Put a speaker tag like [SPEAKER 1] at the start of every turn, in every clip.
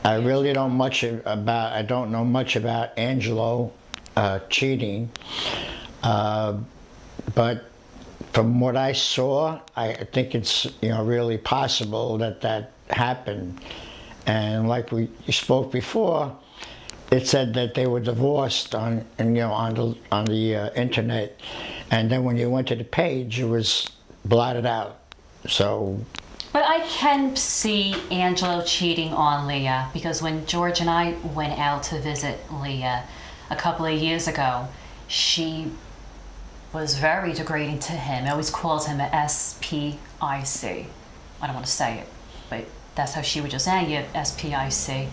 [SPEAKER 1] I really don't I don't know much about Angelo cheating, but from what I saw, I think it's really possible that that happened. And like we spoke before, it said that they were divorced on the internet, and then when you went to the page, it was blotted out. So.
[SPEAKER 2] But I can see Angelo cheating on Leah, because when George and I went out to visit Leah a couple of years ago, she was very degrading to him. I always called him a SPIC. I don't want to say it, but that's how she would just say it, SPIC.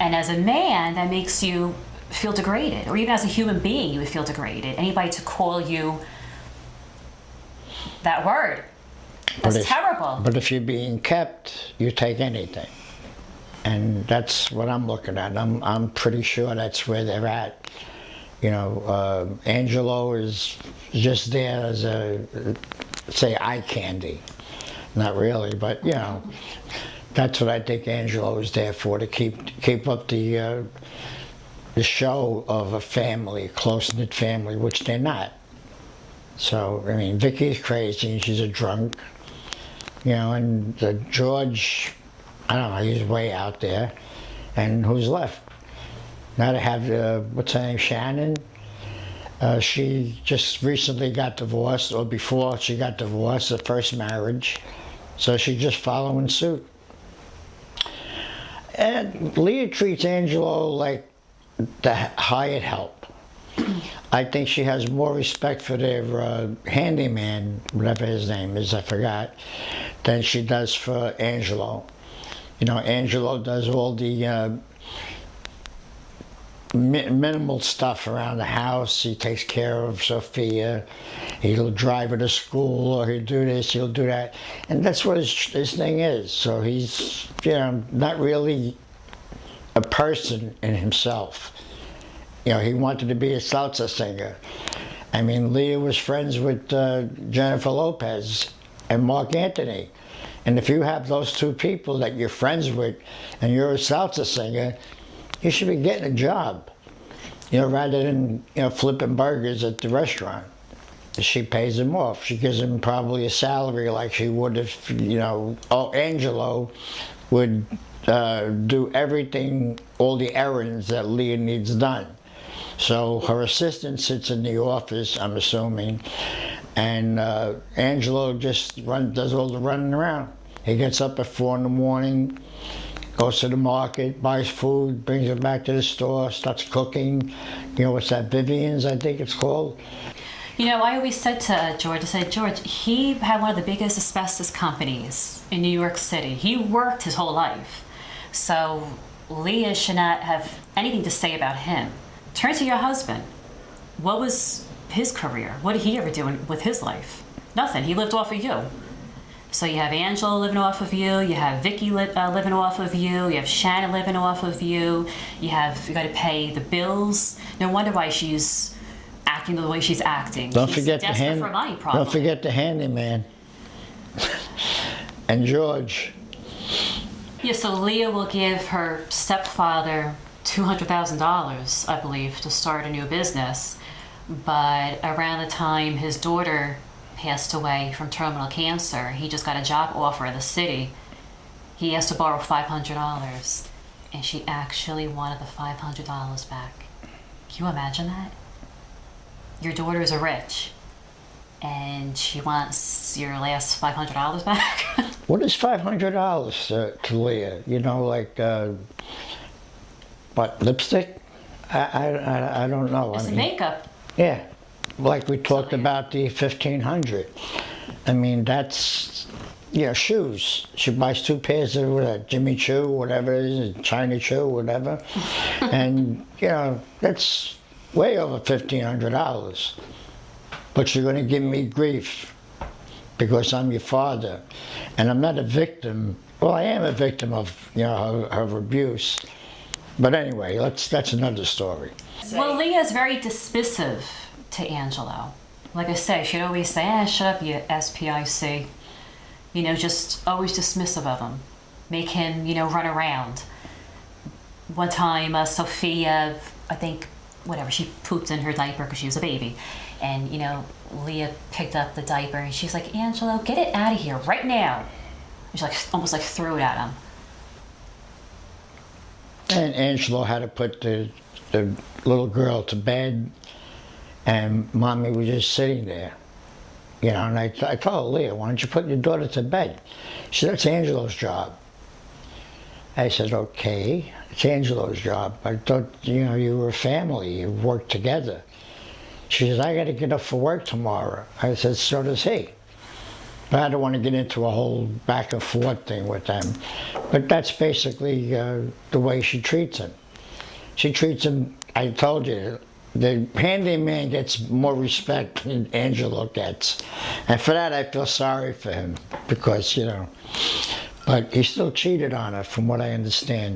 [SPEAKER 2] And as a man, that makes you feel degraded, or even as a human being, you would feel degraded. Anybody to call you that word. That's terrible.
[SPEAKER 1] But if you're being kept, you take anything. And that's what I'm looking at. I'm pretty sure that's where they're at. Angelo is just there as say, eye candy. Not really, but that's what I think Angelo is there for, to keep up the show of a family, close-knit family, which they're not. So, I mean, Vicky's crazy, she's a drunk. And George, I don't know, he's way out there. And who's left? Now to have, what's her name, Shannon? She just recently got divorced, or before she got divorced, the first marriage. So she's just following suit. And Leah treats Angelo like the hired help. I think she has more respect for their handyman, whatever his name is, I forgot, than she does for Angelo. Angelo does all the minimal stuff around the house. He takes care of Sophia. He'll drive her to school, or he'll do this, he'll do that. And that's what his thing is. So he's, not really a person in himself. He wanted to be a salsa singer. I mean, Leah was friends with Jennifer Lopez and Mark Anthony. And if you have those two people that you're friends with and you're a salsa singer, you should be getting a job, rather than, flipping burgers at the restaurant. She pays him off. She gives him probably a salary like she would if, Angelo would do everything, all the errands that Leah needs done. So her assistant sits in the office, I'm assuming, and Angelo just does all the running around. He gets up at 4 in the morning, goes to the market, buys food, brings it back to the store, starts cooking. What's that, Vivian's, I think it's called?
[SPEAKER 2] I always said to George, George, he had one of the biggest asbestos companies in New York City. He worked his whole life. So Leah should not have anything to say about him. Turn to your husband. What was his career? What did he ever do with his life? Nothing. He lived off of you. So you have Angelo living off of you. You have Vicky living off of you. You have Shannon living off of you. You got to pay the bills. No wonder why she's acting the way she's acting.
[SPEAKER 1] Don't
[SPEAKER 2] she's
[SPEAKER 1] forget
[SPEAKER 2] desperate for money, probably.
[SPEAKER 1] Don't forget the handyman. And George.
[SPEAKER 2] Yeah, so Leah will give her stepfather $200,000, I believe, to start a new business. But around the time his daughter passed away from terminal cancer, he just got a job offer in the city. He asked to borrow $500, and she actually wanted the $500 back. Can you imagine that? Your daughters are rich, and she wants your last $500 back?
[SPEAKER 1] What is $500 to Leah? What, lipstick? I don't know.
[SPEAKER 2] It's makeup.
[SPEAKER 1] Yeah, like we talked about the 1,500. I mean, that's, shoes. She buys 2 pairs of Jimmy Choo, whatever it is, China Choo, whatever. And, that's way over $1,500. But you're going to give me grief because I'm your father. And I'm not a victim. Well, I am a victim of, her abuse. But anyway, that's another story.
[SPEAKER 2] Well, Leah's very dismissive to Angelo. Like I say, she'd always say, shut up, you SPIC. Just always dismissive of him. make him, run around. One time, Sophia, I think, whatever, she pooped in her diaper because she was a baby. And, Leah picked up the diaper and she's like, Angelo, get it out of here right now. And she almost threw it at him.
[SPEAKER 1] And Angelo had to put the little girl to bed, and Mommy was just sitting there. And I told Leah, why don't you put your daughter to bed? She said, that's Angelo's job. I said, okay, it's Angelo's job. I thought, you were a family, you worked together. She says, I got to get up for work tomorrow. I said, so does he. But I don't want to get into a whole back and forth thing with them. But that's basically the way she treats him. She treats him, I told you, the handyman gets more respect than Angelo gets. And for that, I feel sorry for him because, but he still cheated on her from what I understand.